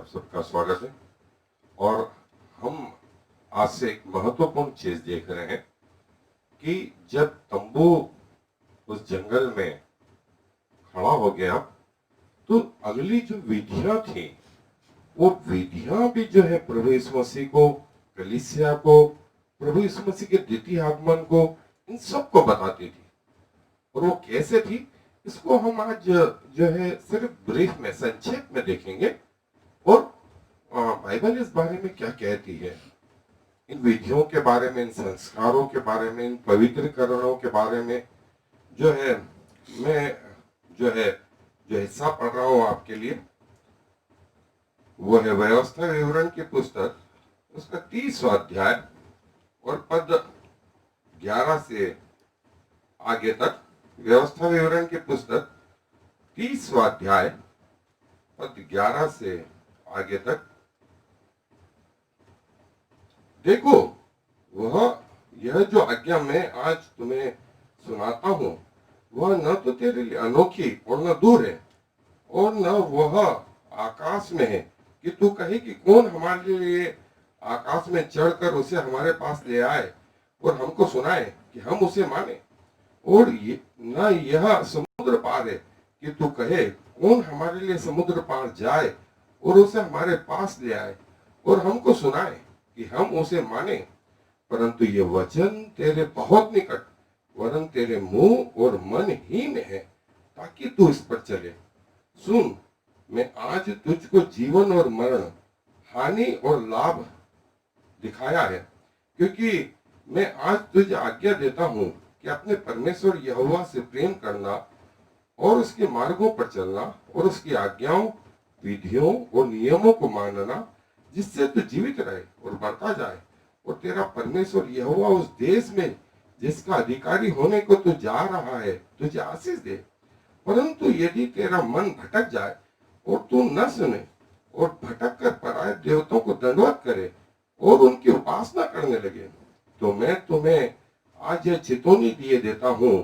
आप सबका स्वागत है। और हम आज से एक महत्वपूर्ण चीज देख रहे हैं कि जब तंबू उस जंगल में खड़ा हो गया तो अगली जो विधियां थी वो विधियां भी जो है प्रभु यीशु मसीह को, कलीसिया को, प्रभु यीशु मसीह के द्वितीय आगमन को, इन सबको बताती थी। और वो कैसे थी इसको हम आज जो है सिर्फ ब्रीफ में, संक्षेप में देखेंगे। और बाइबल इस बारे में क्या कहती है, इन विधियों के बारे में, इन संस्कारों के बारे में, इन पवित्रीकरणों के बारे में जो है मैं जो हिस्सा पढ़ रहा हूं आपके लिए, वो है व्यवस्था विवरण की पुस्तक, उसका 30वां अध्याय और पद 11 से आगे तक। व्यवस्था विवरण की पुस्तक 30वां अध्याय पद 11 से आगे तक। देखो, यह जो आज्ञा मैं आज तुम्हें सुनाता हूं वह न तो तेरे लिए अनोखी और न दूर है, और न वह आकाश में है कि तू कहे कि कौन हमारे लिए आकाश में चढ़कर उसे हमारे पास ले आए और हमको सुनाए कि हम उसे माने। और न यह समुद्र पार है कि तू कहे कौन हमारे लिए समुद्र पार जाए और उसे हमारे पास ले आए और हमको सुनाए कि हम उसे माने। परंतु ये वचन तेरे बहुत निकट, वरन तेरे मुंह और मन ही में है, ताकि तू इस पर चले। सुन, मैं आज तुझको जीवन और मरण, हानि और लाभ दिखाया है, क्योंकि मैं आज तुझे आज्ञा देता हूं कि अपने परमेश्वर यहोवा से प्रेम करना और उसके मार्गों पर चलना और उसकी आज्ञाओं, विधियों और नियमों को मानना, जिससे तू जीवित रहे और बढ़ता जाए, और तेरा परमेश्वर यहोवा उस देश में जिसका अधिकारी होने को तू जा रहा है तुझे आशीष दे। परंतु यदि तेरा मन भटक जाए और तू न सुने और भटक कर पराये देवताओं को दंडवत करे और उनकी उपासना करने लगे, तो मैं तुम्हें आज यह चेतावनी दिए देता हूं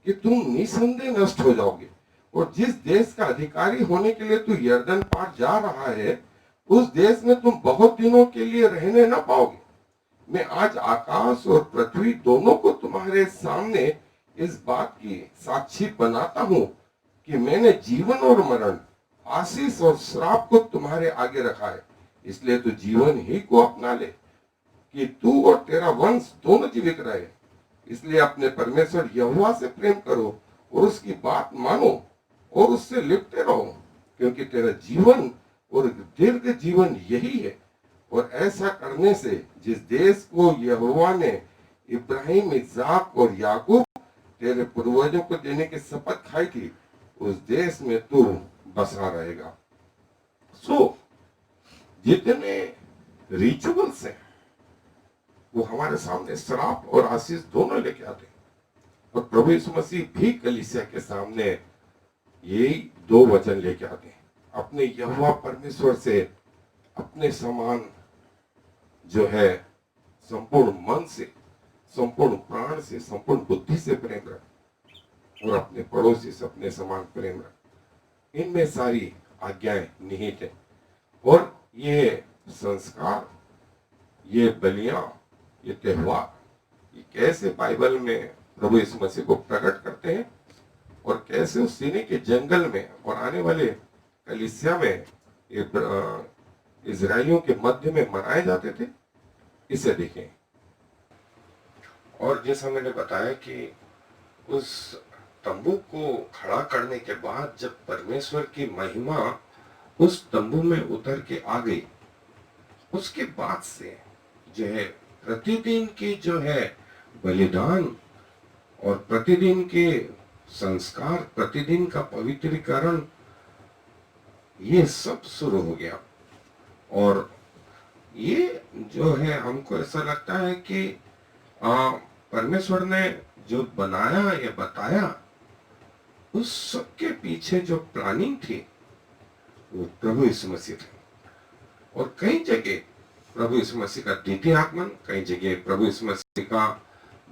कि तुम निसंदेह नष्ट हो जाओगे। और जिस देश का अधिकारी होने के लिए तू यर्दन पार जा रहा है, उस देश में तुम बहुत दिनों के लिए रहने न पाओगे। मैं आज आकाश और पृथ्वी दोनों को तुम्हारे सामने इस बात की साक्षी बनाता हूं कि मैंने जीवन और मरण, आशीष और श्राप को तुम्हारे आगे रखा है। इसलिए तू जीवन ही को अपना ले कि तू और तेरा वंश दोनों जीवित रहे। इसलिए अपने परमेश्वर यहोवा से प्रेम करो और उसकी बात मानो और उससे लिपटे रहो, क्योंकि तेरा जीवन और दीर्घ जीवन यही है। और ऐसा करने से जिस देश को यहोवा ने इब्राहिम, इसहाक और याकूब तेरे पूर्वजों को देने की शपथ खाई थी, उस देश में तू बसा रहेगा। जितने रिचुअल्स हैं वो हमारे सामने श्राप और आशीष दोनों लेके आते हैं। और प्रभु यीशु मसीह भी कलीसिया के सामने यही दो वचन लेके आते हैं, अपने यहोवा परमेश्वर से अपने समान जो है संपूर्ण मन से, संपूर्ण प्राण से, संपूर्ण बुद्धि से प्रेम रख, और अपने पड़ोसी से अपने समान प्रेम रख। इनमें सारी आज्ञाएं निहित है। और ये संस्कार, ये बलियां, ये त्योहार, ये कैसे बाइबल में प्रभु यीशु मसीह को प्रकट करते हैं और कैसे उस सीने के जंगल में और आने वाले कलीसिया में इजराइलियों के मध्य में मनाए जाते थे, इसे देखें। और जैसा मैंने बताया कि उस तंबू को खड़ा करने के बाद जब परमेश्वर की महिमा उस तंबू में उतर के आ गई, उसके बाद से जो है प्रतिदिन की जो है बलिदान और प्रतिदिन के संस्कार, प्रतिदिन का पवित्रीकरण, ये सब शुरू हो गया। और ये जो है हमको ऐसा लगता है कि परमेश्वर ने जो बनाया या बताया, उस सब के पीछे जो प्लानिंग थी वो प्रभु यीशु मसीह थे। और कई जगह प्रभु यीशु मसीह का द्वितीय आगमन, कई जगह प्रभु यीशु मसीह का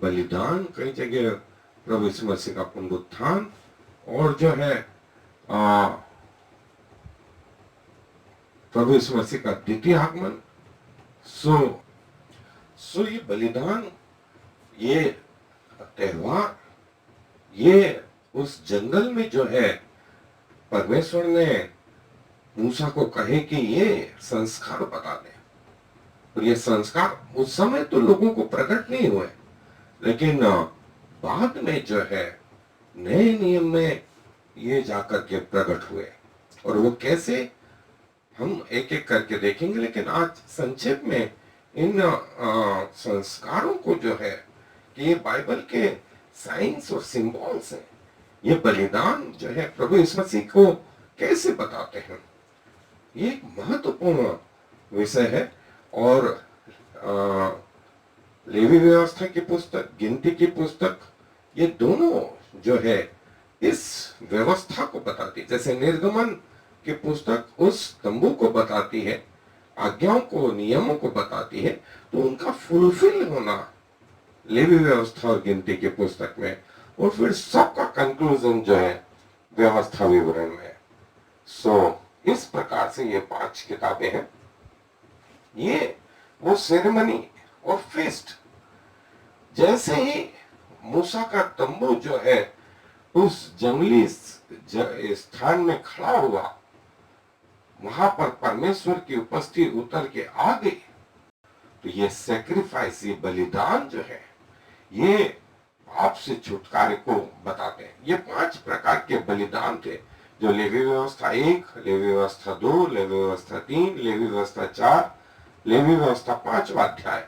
बलिदान, कई जगह प्रभु यीशु मसीह का पुनरुत्थान, और जो है प्रभु यीशु मसीह का द्वितीय आगमन। सो ये बलिदान, ये त्योहार, ये उस जंगल में जो है परमेश्वर ने मूसा को कहे कि ये संस्कार बता दे, और ये संस्कार उस समय तो लोगों को प्रकट नहीं हुए, लेकिन बाद में जो है नए नियम में ये जाकर के प्रकट हुए। और वो कैसे, हम एक एक करके देखेंगे, लेकिन आज संक्षेप में इन संस्कारों को जो है कि ये बाइबल के साइंस और सिंबल्स हैं, ये बलिदान जो है प्रभु यीशु मसीह को कैसे बताते हैं, ये एक महत्वपूर्ण विषय है। और लेवी व्यवस्था की पुस्तक, गिनती की पुस्तक, ये दोनों जो है इस व्यवस्था को बताती है। जैसे निर्गमन की पुस्तक उस तंबू को बताती है, आज्ञाओं को, नियमों को बताती है, तो उनका फुलफिल होना लेवी व्यवस्था और गिनती की पुस्तक में, और फिर सबका कंक्लूजन जो है व्यवस्था विवरण में। इस प्रकार से ये 5 किताबें हैं। ये वो सेरेमनी और फेस्ट, जैसे ही मूसा का तंबू जो है उस जंगली स्थान में खड़ा हुआ, वहां पर परमेश्वर की उपस्थिति उतर के आ गई, तो ये सेक्रीफाइस, ये बलिदान जो है, ये पाप से छुटकारे को बताते हैं। ये 5 प्रकार के बलिदान थे जो लेवी व्यवस्था 1, लेवी व्यवस्था 2, लेवी व्यवस्था 3, लेवी व्यवस्था 4, लेवी व्यवस्था 5वां अध्याय।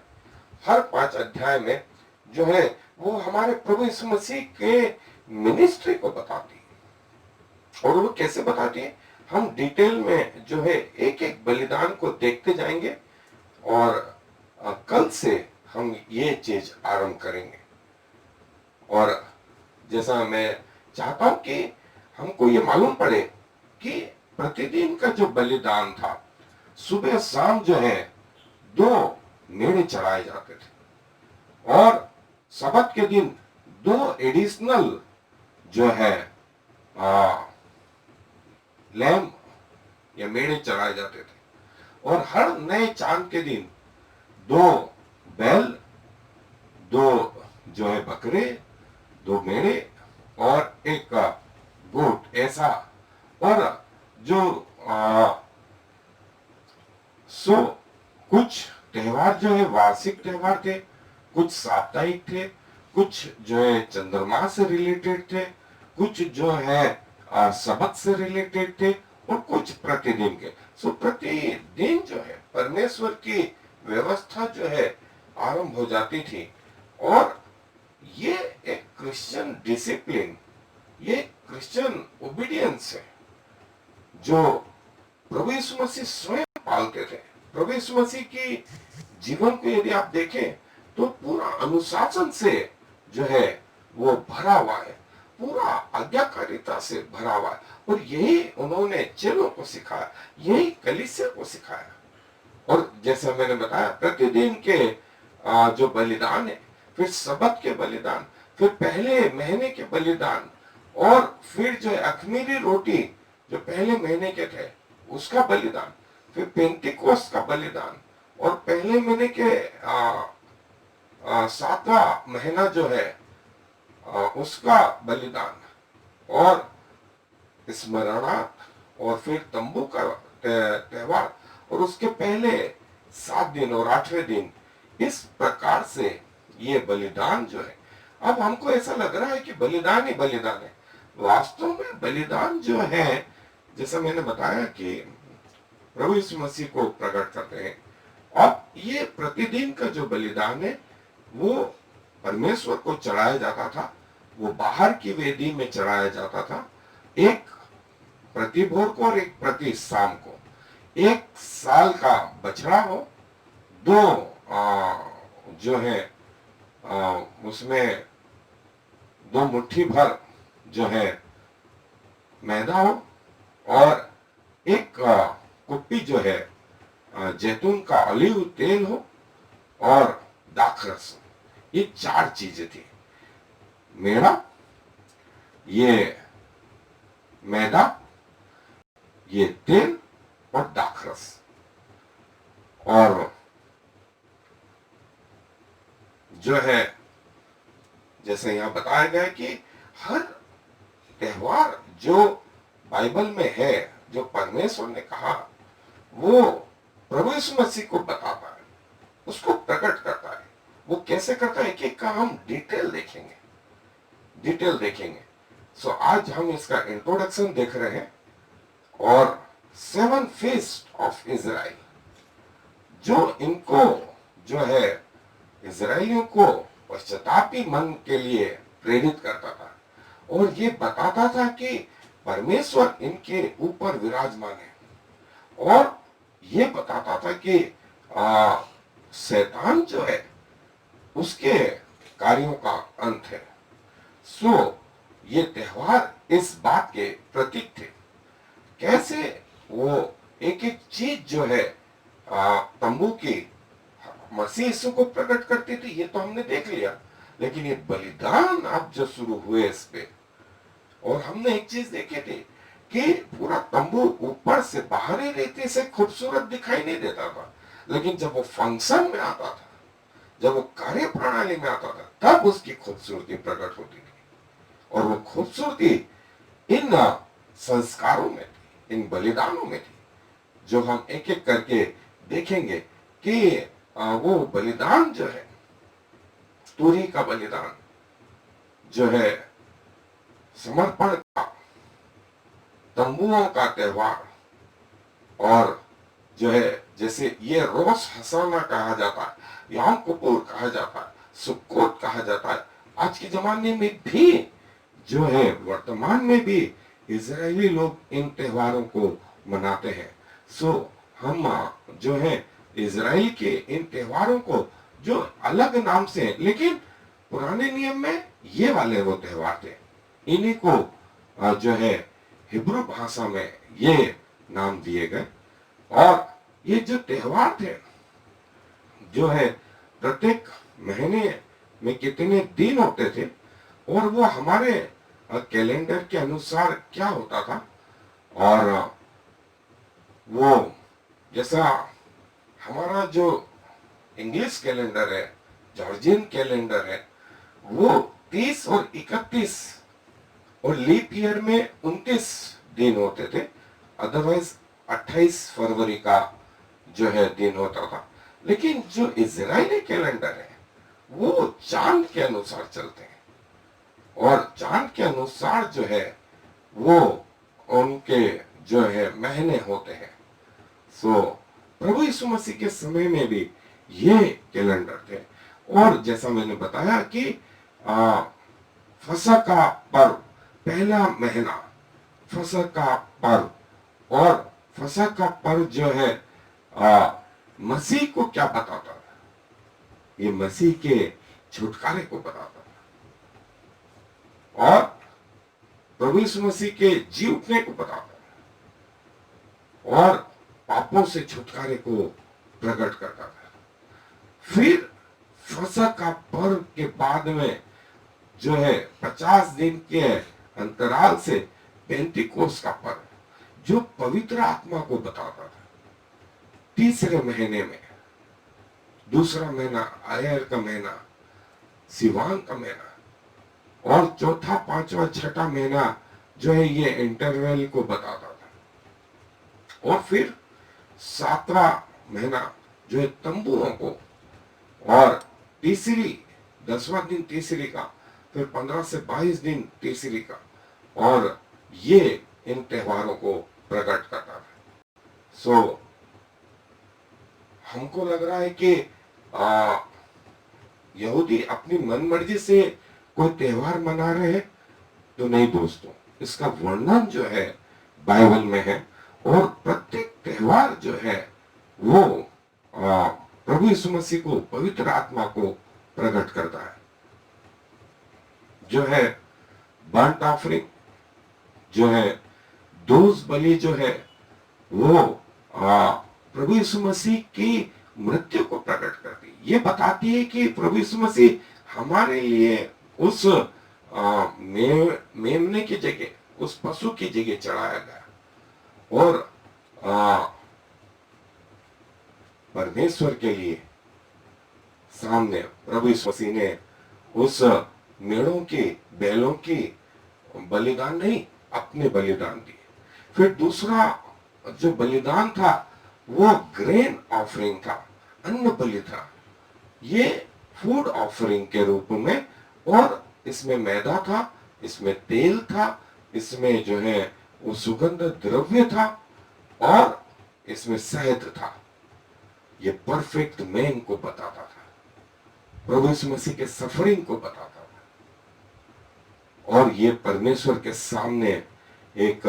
हर 5 अध्याय में जो है वो हमारे प्रभु यीशु मसीह के मिनिस्ट्री को बताती है। और वो कैसे बताती है, हम डिटेल में जो है एक एक बलिदान को देखते जाएंगे, और कल से हम ये चीज आरंभ करेंगे। और जैसा मैं चाहता हूं कि हमको ये मालूम पड़े कि प्रतिदिन का जो बलिदान था, सुबह शाम जो है 2 मेढ़े चढ़ाए जाते थे, और सब्त के दिन 2 एडिशनल जो है लैम्प या मेढ़े चढ़ाए जाते थे, और हर नए चांद के दिन 2 बैल, 2 जो है बकरे, 2 मेढ़े और 1 गोट, ऐसा। और जो कुछ त्योहार जो है वार्षिक त्योहार थे, कुछ साप्ताहिक थे, कुछ जो है चंद्रमा से रिलेटेड थे, कुछ जो है सबत से रिलेटेड थे, और कुछ प्रतिदिन के। प्रतिदिन जो है परमेश्वर की व्यवस्था जो है आरंभ हो जाती थी। और ये एक क्रिश्चियन डिसिप्लिन, ये क्रिश्चियन ओबीडियंस है जो प्रभु यीशु मसीह स्वयं पालते थे। प्रभु यीशु मसीह की जीवन को यदि आप देखें तो पूरा अनुशासन से जो है वो भरा हुआ है, पूरा आज्ञाकारिता से भरा हुआ है, और यही उन्होंने चेलों को सिखाया, यही कलीसिया को सिखाया। और जैसा मैंने बताया, प्रतिदिन के जो बलिदान है, फिर सबत के बलिदान, फिर पहले महीने के बलिदान, और फिर जो है अखमीरी रोटी जो पहले महीने के थे उसका बलिदान, फिर पेंटिकोस्ट का बलिदान, और पहले महीने के 7वां महीना जो है उसका बलिदान, और स्मरणार्थ, और फिर तंबू का त्योहार, और उसके पहले 7 दिन और 8वें दिन। इस प्रकार से ये बलिदान जो है, अब हमको ऐसा लग रहा है कि बलिदान ही बलिदान है। वास्तव में बलिदान जो है, जैसा मैंने बताया कि प्रभु यीशु मसीह को प्रकट करते हैं। अब ये प्रतिदिन का जो बलिदान है वो परमेश्वर को चढ़ाया जाता था, वो बाहर की वेदी में चढ़ाया जाता था, एक प्रति भोर को और एक प्रति शाम को। 1 साल का बछड़ा हो, 2 जो है उसमें 2 मुट्ठी भर जो है मैदा हो, और 1 कुप्पी जो है जैतून का ऑलिव तेल हो, और दाखरस। ये 4 चीजें थी, मेड़ा, ये मैदा, ये तेल, और दाखरस। और जो है जैसे यहां बताया गया है कि हर त्योहार जो बाइबल में है, जो परमेश्वर ने कहा, वो प्रभु यीशु मसीह को बताता है, उसको प्रकट करता है। वो कैसे करता है, एक का हम डिटेल देखेंगे। सो आज हम इसका इंट्रोडक्शन देख रहे हैं। और 7 फीस्ट ऑफ इजराइल, जो इनको जो है इजराइलियों को पश्चातापी मन के लिए प्रेरित करता था, और ये बताता था कि परमेश्वर इनके ऊपर विराजमान है, और ये बताता था कि शैतान जो है उसके कार्यों का अंत है। सो ये त्योहार इस बात के प्रतीक थे। कैसे वो एक एक चीज जो है तंबू की मसीह यीशु को प्रकट करती थी, ये तो हमने देख लिया। लेकिन ये बलिदान अब जो शुरू हुए इस पे, और हमने एक चीज देखे थे कि पूरा तंबू ऊपर से बाहरी रीति से खूबसूरत दिखाई नहीं देता था, लेकिन जब वो फंक्शन में आता था, जब वो कार्य प्रणाली में आता था, तब उसकी खूबसूरती प्रकट होती थी। और वो खूबसूरती इन संस्कारों में थी, इन बलिदानों में थी, जो हम एक एक करके देखेंगे कि वो बलिदान जो है, तुरही का बलिदान जो है, समर्पण का, तंबुओं का त्योहार, और जो है जैसे ये रोश हसाना कहा जाता है, यौम किप्पुर कहा जाता है, सुक्कोत कहा जाता है। आज के जमाने में भी जो है, वर्तमान में भी इजरायली लोग इन त्योहारों को मनाते हैं। सो हम जो है इजराइल के इन त्योहारों को, जो अलग नाम से है, लेकिन पुराने नियम में ये वाले वो त्योहार थे, इन्हीं को जो है हिब्रू भाषा में ये नाम दिए गए। और ये जो त्योहार थे, जो है प्रत्येक महीने में कितने दिन होते थे, और वो हमारे कैलेंडर के अनुसार क्या होता था, और वो जैसा हमारा जो इंग्लिश कैलेंडर है, जॉर्जियन कैलेंडर है, वो 30 और 31 और लीप ईयर में 29 दिन होते थे। अदरवाइज 28 फरवरी का जो है दिन होता था। लेकिन जो इजरायली कैलेंडर है, वो चांद के अनुसार चलते हैं, और चांद के अनुसार जो है वो उनके जो है महीने होते हैं। सो प्रभु यीशु मसीह के समय में भी ये कैलेंडर थे। और जैसा मैंने बताया कि फसह का पर्व, पहला महीना फसह का पर्व, और फसह का पर्व जो है मसीह को क्या बताता था, ये मसीह के छुटकारे को बताता था, और प्रभु यीशु मसीह के जी उठने को बताता था, और पापों से छुटकारे को प्रकट करता था। फिर फसह का पर्व के बाद में जो है 50 दिन के अंतराल से पेंटिकोस का पर्व, जो पवित्र आत्मा को बताता था। तीसरे महीने में, दूसरा महीना आयर का महीना, सिवान का महीना, और चौथा, पांचवा, छठा महीना जो है ये इंटरवल को बताता था। और फिर 7वां महीना जो है तंबुओं को, और तीसरी 10वां दिन तीसरी का, फिर 15 से 22 दिन तीसरी का, और ये इन त्योहारों को प्रकट करता था। सो हमको लग रहा है कि यहूदी अपनी मनमर्जी से कोई त्योहार मना रहे हैं, तो नहीं दोस्तों, इसका वर्णन जो है बाइबल में है। और प्रत्येक त्योहार जो है वो प्रभु यीशु मसीह को, पवित्र आत्मा को प्रकट करता है। जो है बर्न्ट ऑफरिंग, जो है दोष बलि, जो है वो प्रभु यीशु मसीह की मृत्यु को प्रकट करती है। ये बताती है कि प्रभु यीशु मसीह हमारे लिए उस मेमने की जगह, उस पशु की जगह चढ़ाया गया, और परमेश्वर के लिए सामने प्रभु यीशु मसीह ने उस मेढ़ों की, बैलों की बलिदान नहीं, अपने बलिदान दिए। फिर दूसरा जो बलिदान था वो ग्रेन ऑफरिंग था, अन्न बलि था। ये फूड ऑफरिंग के रूप में, और इसमें मैदा था, इसमें तेल था, इसमें जो है वो सुगंध द्रव्य था, और इसमें शहद था। ये परफेक्ट मैन को बताता था, प्रभु यीशु मसीह के सफरिंग को बताता था, और ये परमेश्वर के सामने एक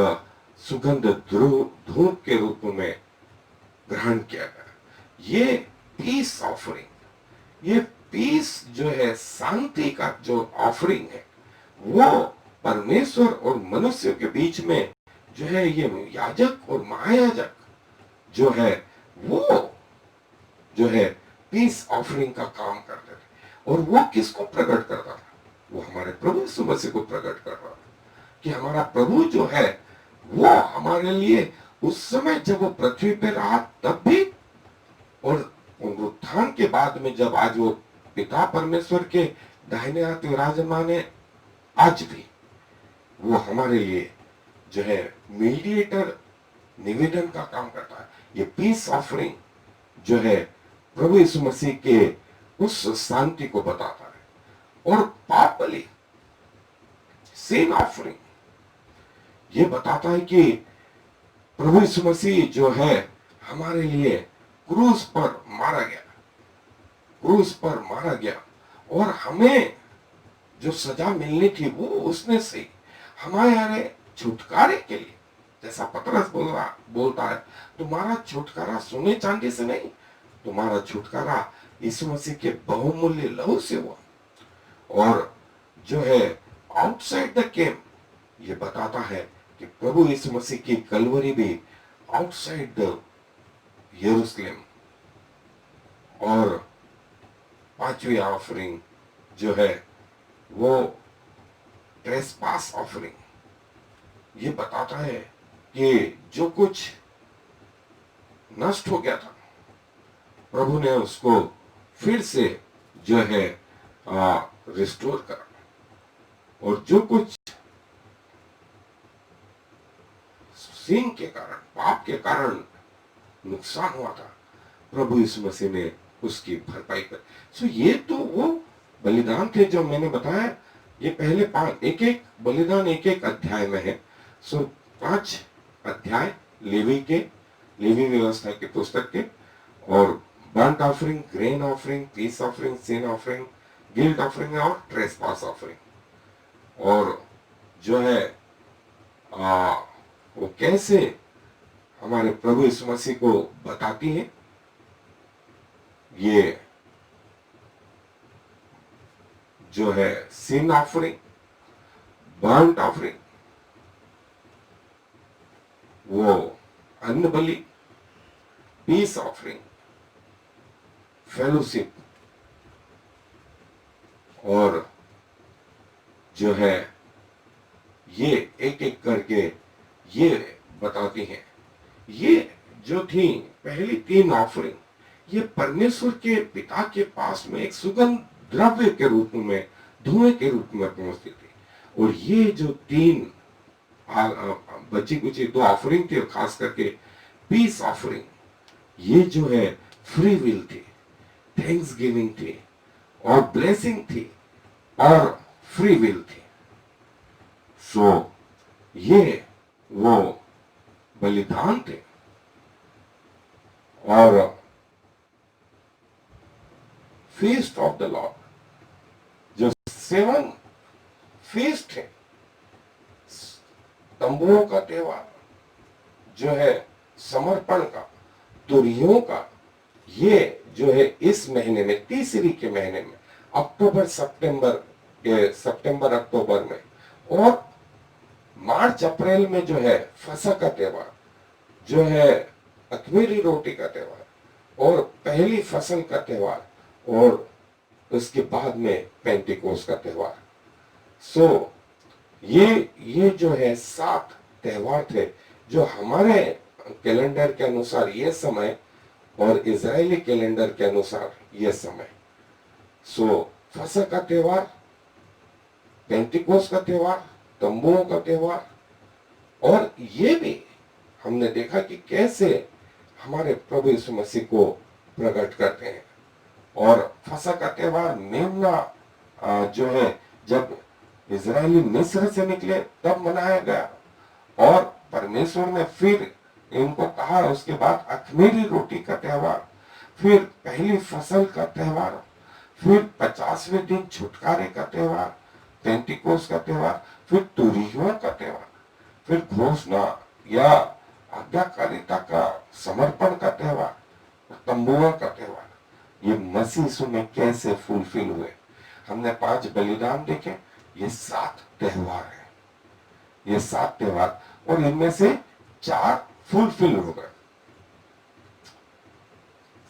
सुगंध धूप के रूप में ग्रहण किया गया। ये पीस ऑफरिंग, ये पीस जो है, शांति का जो ऑफरिंग है, वो परमेश्वर और मनुष्य के बीच में जो है, ये याजक और महायाजक जो है वो जो है पीस ऑफरिंग का काम करते थे। और वो किसको प्रकट करता था? वो हमारे प्रभु यीशु मसीह को प्रकट कर रहा था कि हमारा प्रभु जो है वो हमारे लिए उस समय जब वो पृथ्वी पे रहा तब भी, और उत्थान के बाद में जब आज वो पिता परमेश्वर के दाहिने हाथ विराजमान है, आज भी वो हमारे लिए जो है मीडिएटर, निवेदन का काम करता है। ये पीस ऑफरिंग जो है प्रभु यीशु मसीह के उस शांति को बताता है। और पाप बलि, सिन ऑफरिंग, ये बताता है कि प्रभु यीशु मसीह जो है हमारे लिए क्रूस पर मारा गया, क्रूस पर मारा गया, और हमें जो सजा मिलनी थी वो उसने सही हमारे छुटकारे के लिए, जैसा पतरस बोलता है, तुम्हारा छुटकारा सोने चांदी से नहीं, तुम्हारा छुटकारा यीशु मसीह के बहुमूल्य लहू से हुआ। और जो है आउटसाइड द कैम्प, ये बताता है कि प्रभु यीशु मसीह की कलवरी भी आउटसाइड द यरूशलेम। और पांचवी ऑफरिंग जो है वो ट्रेसपास ऑफरिंग, ये बताता है कि जो कुछ नष्ट हो गया था प्रभु ने उसको फिर से जो है रिस्टोर करा, और जो कुछ sin के कारण, पाप के कारण नुकसान हुआ था, प्रभु यीशु मसीह ने उसकी भरपाई कर। सो ये तो वो बलिदान थे जो मैंने बताया। ये पहले एक एक बलिदान एक एक अध्याय में है। सो 5 अध्याय लेवी व्यवस्था के पुस्तक के, और burnt offering, grain offering, peace offering, sin offering, guilt offering और ट्रेसपास ऑफरिंग। और जो है वो कैसे हमारे प्रभु यीशु मसीह को बताती है, ये जो है सिन ऑफरिंग, बर्न्ट ऑफरिंग, वो अन्न बलि, पीस ऑफरिंग, फेलोशिप, और जो है ये एक एक करके ये बताती हैं। ये जो थी पहली 3 ऑफरिंग, ये परमेश्वर के पिता के पास में एक सुगंध द्रव्य के रूप में, धुएं के रूप में पहुंचती थी। और ये जो 3 बची कुछ 2 ऑफरिंग थी, खास करके पीस ऑफरिंग, ये जो है फ्री विल थी, थैंक्स गिविंग थी, और ब्लेसिंग थी, और फ्री विल थी। सो ये वो बलिदान थे। और फीस्ट ऑफ द लॉर्ड, जो 7 फीस्ट है, तंबुओं का त्योहार जो है, समर्पण का, तुरहियों का, ये जो है इस महीने में, तीसरी के महीने में, सितंबर अक्टूबर में, और मार्च अप्रैल में जो है फसह का त्योहार, जो है अखमीरी रोटी का त्योहार, और पहली फसल का त्योहार, और उसके बाद में पेंटिकोस का त्योहार। सो ये जो है 7 त्योहार थे जो हमारे कैलेंडर के अनुसार ये समय और इजरायली कैलेंडर के अनुसार यह समय। सो फसह का त्योहार, पेंटिकोस का त्योहार, तंबुओं का त्योहार, और ये भी हमने देखा कि कैसे हमारे प्रभु यीशु मसीह को प्रकट करते हैं। और फसह का त्योहार मेमना जो है, जब इजरायली मिस्र से निकले तब मनाया गया, और परमेश्वर ने फिर इनको कहा। उसके बाद अखमीरी रोटी का त्योहार, फिर पहली फसल का त्योहार, फिर 50वें दिन छुटकारे का त्योहार, पेंटिकोस का त्योहार, फिर तुरहियों का त्योहार, फिर घोषणा या आज्ञाकारिता का समर्पण का त्योहार, तंबुओं का त्योहार। ये मसीह यीशु में कैसे फुलफिल हुए। हमने 5 बलिदान देखे, ये 7 त्योहार है, ये 7 त्योहार, और इनमें से 4 फुलफिल हो गए।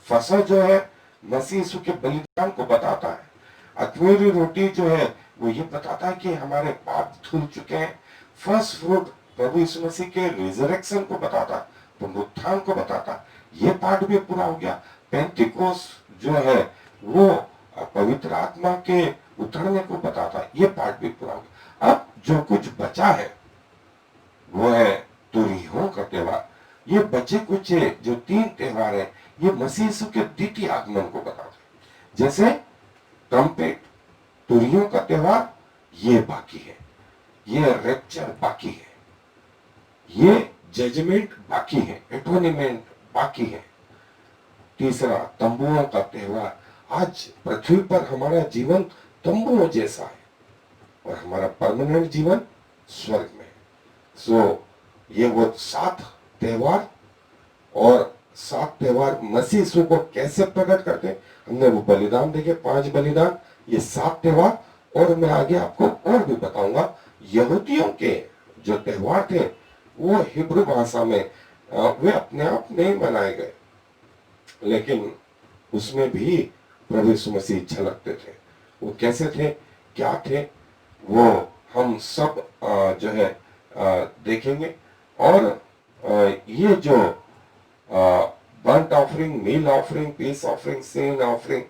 फसह जो है मसीह यीशु के बलिदान को बताता है। अखमीरी रोटी जो है वो ये बताता है कि हमारे पाप धुल चुके हैं। फर्स्ट फ्रूट प्रभु यीशु मसीह के रिजरेक्शन को बताता है, पुनरुत्थान को बताता है। ये पार्ट भी पूरा हो गया। पेंटिकोस जो है वो पवित्र आत्मा के उतरने को बताता है, ये पार्ट भी पूरा हो गया। अब जो कुछ बचा है वो है तुरहियों का त्योहार। ये बचे कुछ जो 3 त्योहार है, ये मसीह यीशु के द्वितीय आगमन को बताते हैं। जैसे ट्रम्पेट, तुरहियों का त्योहार ये बाकी है, ये रैप्चर बाकी है, ये जजमेंट बाकी है, एटोनिमेंट बाकी है। तीसरा तंबुओं का त्योहार। आज पृथ्वी पर हमारा जीवन तंबुओं जैसा है, और हमारा परमानेंट जीवन स्वर्ग में। सो ये वो 7 त्योहार, और 7 त्योहार मसीह यीशु को कैसे प्रकट करते हैं। हमने वो बलिदान देखे, 5 बलिदान, ये 7 त्योहार, और मैं आगे आपको और भी बताऊंगा। यहूदियों के जो त्योहार थे वो हिब्रू भाषा में वे अपने आप नहीं बनाए गए, लेकिन उसमें भी प्रभु यीशु मसीह झलकते थे। वो कैसे थे, क्या थे, वो हम सब जो है देखेंगे। और ये जो बर्ंट ऑफरिंग, मील offering, peace offering, sin offering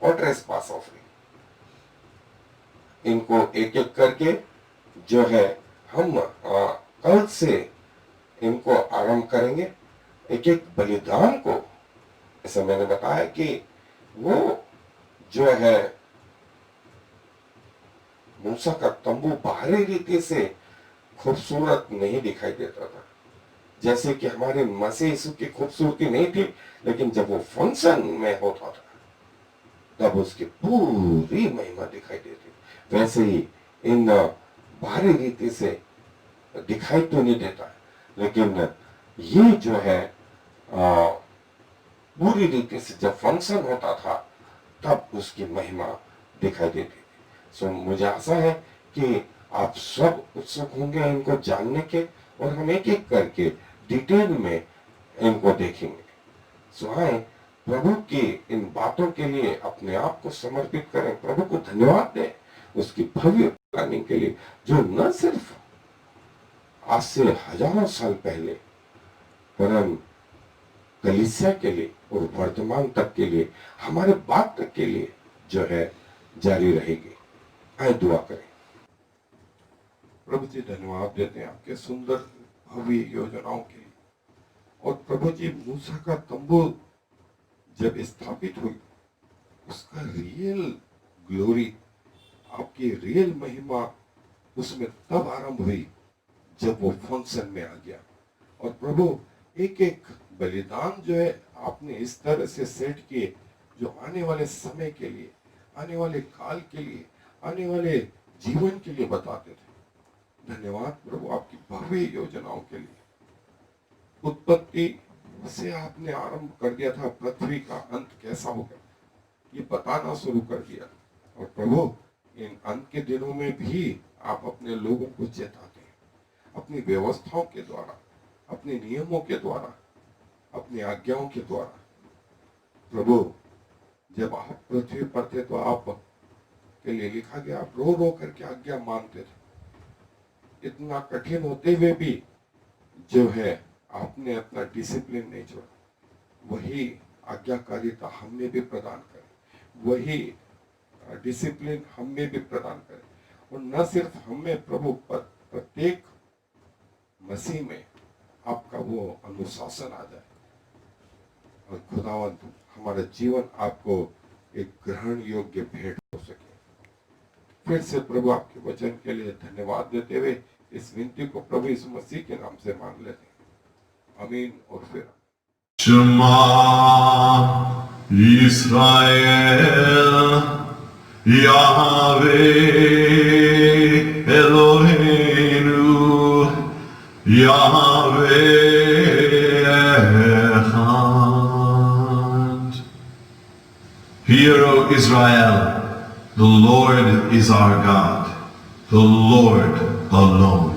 और ट्रेसपास ऑफरिंग, इनको एक एक करके जो है हम कल से इनको आरंभ करेंगे। एक एक बलिदान को, ऐसा मैंने बताया कि वो जो है मूसा का तंबू बाहरी रीति से खूबसूरत नहीं दिखाई देता था, जैसे कि हमारे मसीह यीशु की खूबसूरती नहीं थी, लेकिन जब वो फंक्शन में होता था तब उसकी पूरी महिमा दिखाई देती। वैसे ही इन बाहरी रीति से दिखाई तो नहीं देता, लेकिन ये जो है पूरी रीति से जब फंक्शन होता था तब उसकी महिमा दिखाई देती थी। सो मुझे आशा है कि आप सब उत्सुक होंगे इनको जानने के, और हम एक एक करके डिटेल में इनको देखेंगे। सो आए प्रभु की इन बातों के लिए अपने आप को समर्पित करें, प्रभु को धन्यवाद दें उसकी भव्य प्लानिंग के लिए, जो न सिर्फ आज से हजारों साल पहले परम कलीसिया के लिए और वर्तमान तक के लिए, हमारे बाद तक के लिए जो है जारी रहेगी। आए दुआ करें। प्रभु जी धन्यवाद देते हैं आपके सुंदर भव्य योजनाओं के लिए। और प्रभु जी मूसा का तंबू जब स्थापित हुई, उसका रियल ग्लोरी, आपकी रियल महिमा उसमें तब आरंभ हुई जब वो फंक्शन में आ गया। और प्रभु एक एक बलिदान जो है आपने इस तरह से सेट किए, जो आने वाले समय के लिए, आने वाले काल के लिए, आने वाले जीवन के लिए बताते थे। धन्यवाद प्रभु आपकी भव्य योजनाओं के लिए। उत्पत्ति से आपने आरंभ कर दिया था, पृथ्वी का अंत कैसा होगा ये बताना शुरू कर दिया। और प्रभु इन अंत के दिनों में भी आप अपने लोगों को चेताते हैं, अपनी व्यवस्थाओं के द्वारा, अपने नियमों के द्वारा, अपनी आज्ञाओं के द्वारा। प्रभु जब आप पृथ्वी पर थे तो आप के लिए लिखा गया आप रो रो करके आज्ञा मानते थे। इतना कठिन होते हुए भी जो है आपने अपना डिसिप्लिन नहीं छोड़ा। वही आज्ञाकारिता हम में भी प्रदान करें, वही डिसिप्लिन हम में भी प्रदान करें, और न सिर्फ हमें प्रभु प्रत्येक मसीह में आपका वो अनुशासन आ जाए, और खुदावंत हमारा जीवन आपको एक ग्रहण योग्य भेंट हो सके। फिर से प्रभु आपके वचन के लिए धन्यवाद देते हुए इस विनती को प्रभु यीशु मसीह के नाम से मांग लेते हैं, आमीन और फिर Shema Yisrael Yahweh Eloheinu Yahweh Echad. Hear, O Israel, the Lord is our God, the Lord alone.